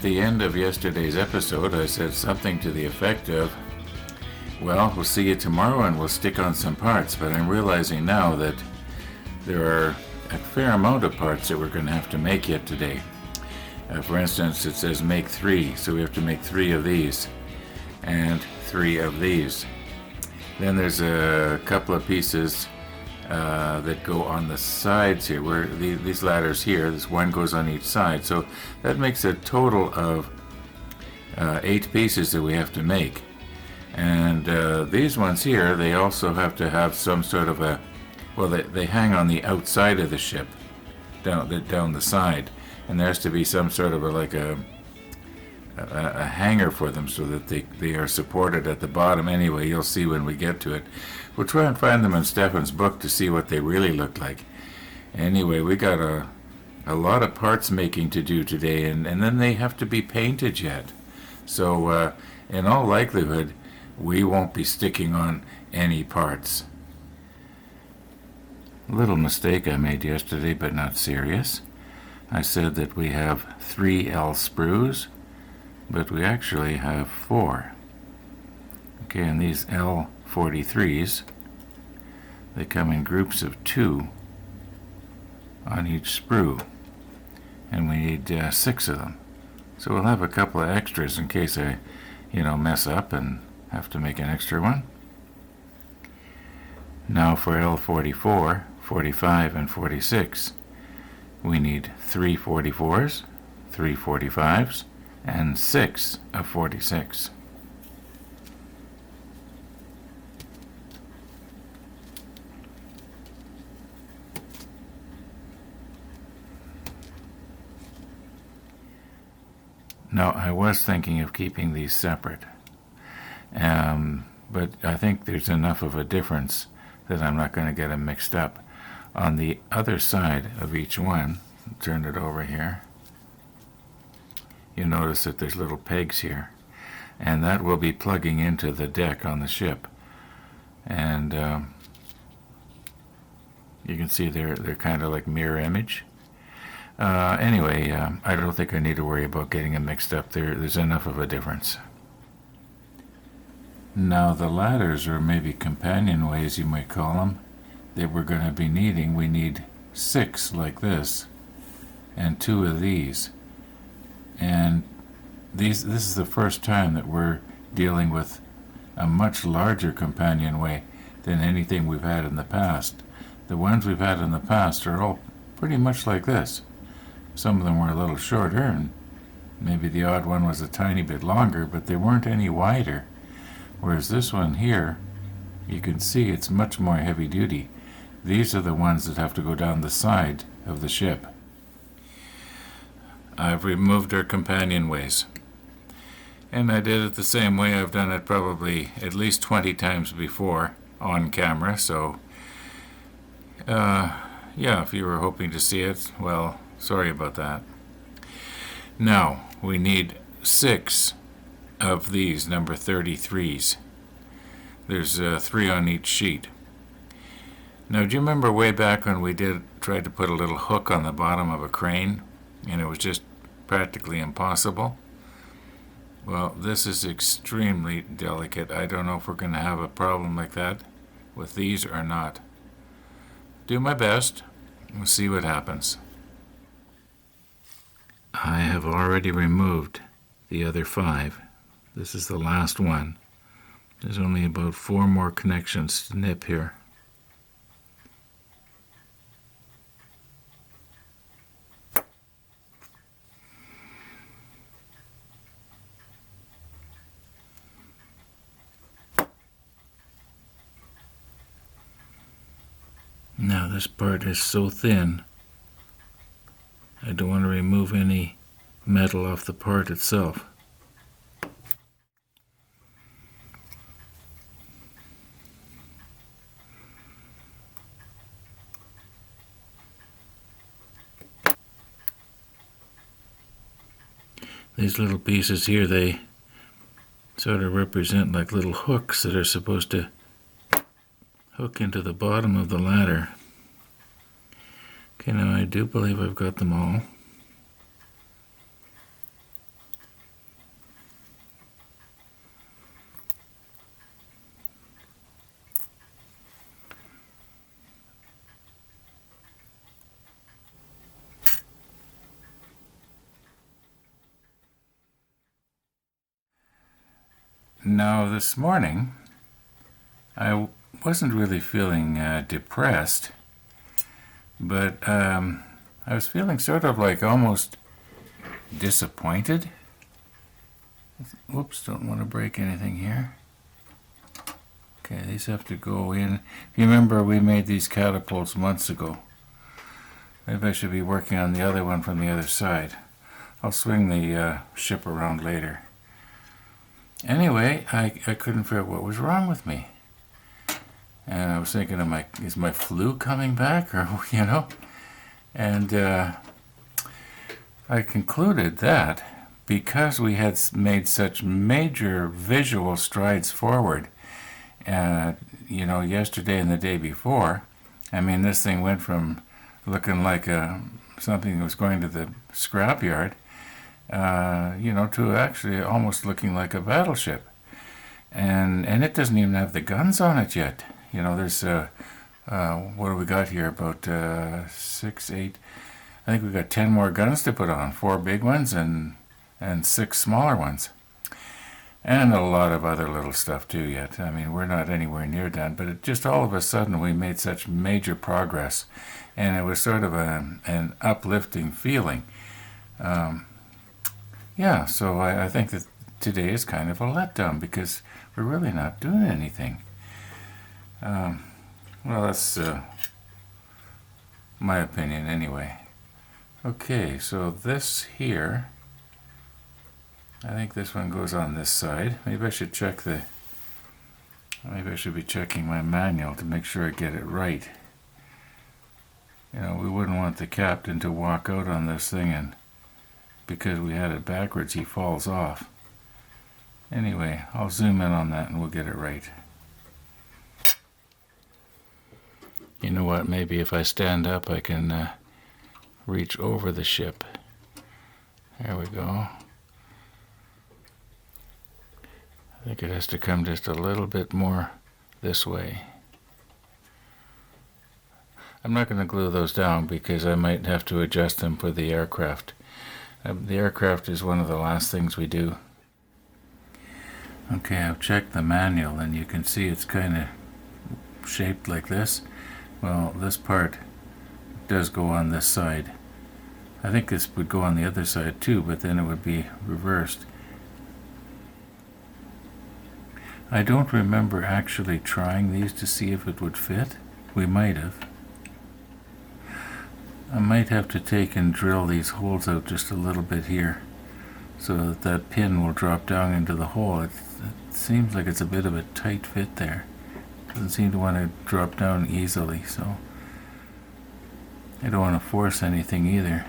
the end of yesterday's episode, I said something to the effect of, well, we'll see you tomorrow and we'll stick on some parts, but I'm realizing now that there are a fair amount of parts that we're going to have to make yet today. For instance, it says make 3, so we have to make 3 of these and 3 of these. Then there's a couple of pieces that go on the sides here, where these ladders here, this one goes on each side, so that makes a total of 8 pieces that we have to make. And these ones here, they also have to have some sort of a, well, they hang on the outside of the ship, down the side, and there has to be some sort of a hanger for them so that they are supported at the bottom. Anyway, you'll see when we get to it. We'll try and find them in Stefan's book to see what they really look like. Anyway, we got a lot of parts making to do today, and then they have to be painted yet. So in all likelihood, we won't be sticking on any parts. A little mistake I made yesterday, but not serious. I said that we have 3 L sprues, but we actually have 4. Okay, and these L43s, they come in groups of 2 on each sprue, and we need 6 of them. So we'll have a couple of extras in case I, mess up and have to make an extra one. Now for L44, 45, and 46, we need 3 44s, 3 45s, and 6 of 46. Now, I was thinking of keeping these separate, but I think there's enough of a difference that I'm not going to get them mixed up. On the other side of each one, turn it over here, you notice that there's little pegs here, and that will be plugging into the deck on the ship. And you can see they're kind of like mirror image. Anyway, I don't think I need to worry about getting them mixed up. There's enough of a difference. Now the ladders, or maybe companionways you might call them, that we're going to be needing, we need 6 like this and 2 of these. And this is the first time that we're dealing with a much larger companionway than anything we've had in the past. The ones we've had in the past are all pretty much like this. Some of them were a little shorter, and maybe the odd one was a tiny bit longer, but they weren't any wider. Whereas this one here, you can see it's much more heavy duty. These are the ones that have to go down the side of the ship. I've removed our companionways. And I did it the same way. I've done it probably at least 20 times before on camera, so yeah, if you were hoping to see it, well, sorry about that. Now, we need 6 of these number 33s. There's 3 on each sheet. Now, do you remember way back when we tried to put a little hook on the bottom of a crane, and it was just practically impossible? Well, this is extremely delicate. I don't know if we're going to have a problem like that with these or not. Do my best. We'll see what happens. I have already removed the other 5. This is the last one. There's only about 4 more connections to nip here. Now this part is so thin, I don't want to remove any metal off the part itself. These little pieces here, they sort of represent like little hooks that are supposed to hook into the bottom of the ladder. Okay, now I do believe I've got them all. Now, this morning, I wasn't really feeling depressed, but I was feeling sort of like almost disappointed. Whoops, don't want to break anything here. Okay, these have to go in. If you remember, we made these catapults months ago. Maybe I should be working on the other one from the other side. I'll swing the ship around later. Anyway, I couldn't figure out what was wrong with me. And I was thinking, is my flu coming back, or, And I concluded that because we had made such major visual strides forward, yesterday and the day before, this thing went from looking like something that was going to the scrapyard, to actually almost looking like a battleship. And it doesn't even have the guns on it yet. There's, what do we got here? About 6, 8, I think we've got 10 more guns to put on. 4 big ones and 6 smaller ones. And a lot of other little stuff too yet. We're not anywhere near done, but it just all of a sudden we made such major progress. And it was sort of an uplifting feeling. So I think that today is kind of a letdown because we're really not doing anything. That's my opinion anyway. Okay, so this here, I think this one goes on this side. Maybe I should be checking my manual to make sure I get it right. We wouldn't want the captain to walk out on this thing and because we had it backwards, he falls off. Anyway, I'll zoom in on that and we'll get it right. You know what? Maybe if I stand up, I can reach over the ship. There we go. I think it has to come just a little bit more this way. I'm not going to glue those down because I might have to adjust them for the aircraft. The aircraft is one of the last things we do. Okay, I've checked the manual and you can see it's kind of shaped like this. Well, this part does go on this side. I think this would go on the other side too, but then it would be reversed. I don't remember actually trying these to see if it would fit. We might have. I might have to take and drill these holes out just a little bit here so that pin will drop down into the hole. It seems like it's a bit of a tight fit there. Doesn't seem to want to drop down easily, so I don't want to force anything either.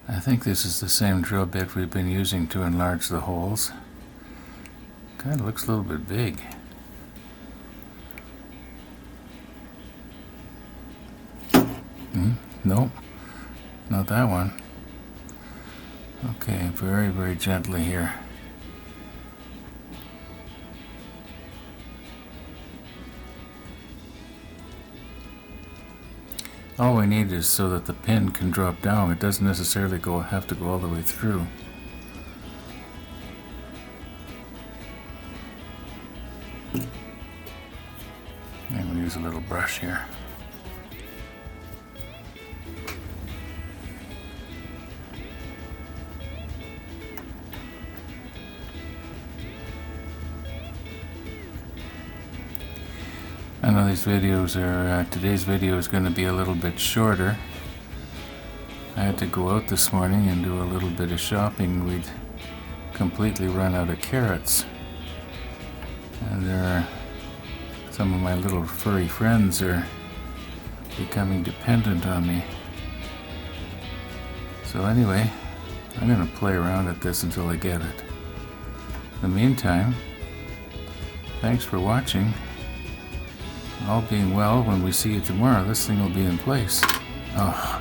I think this is the same drill bit we've been using to enlarge the holes. Kind of looks a little bit big. Nope, not that one. Okay, very, very gently here. All we need is so that the pin can drop down. It doesn't necessarily have to go all the way through. I'm going to use a little brush here. I know these videos today's video is going to be a little bit shorter. I had to go out this morning and do a little bit of shopping. We'd completely run out of carrots. And some of my little furry friends are becoming dependent on me. So anyway, I'm going to play around at this until I get it. In the meantime, thanks for watching. All being well, when we see you tomorrow, this thing will be in place. Oh.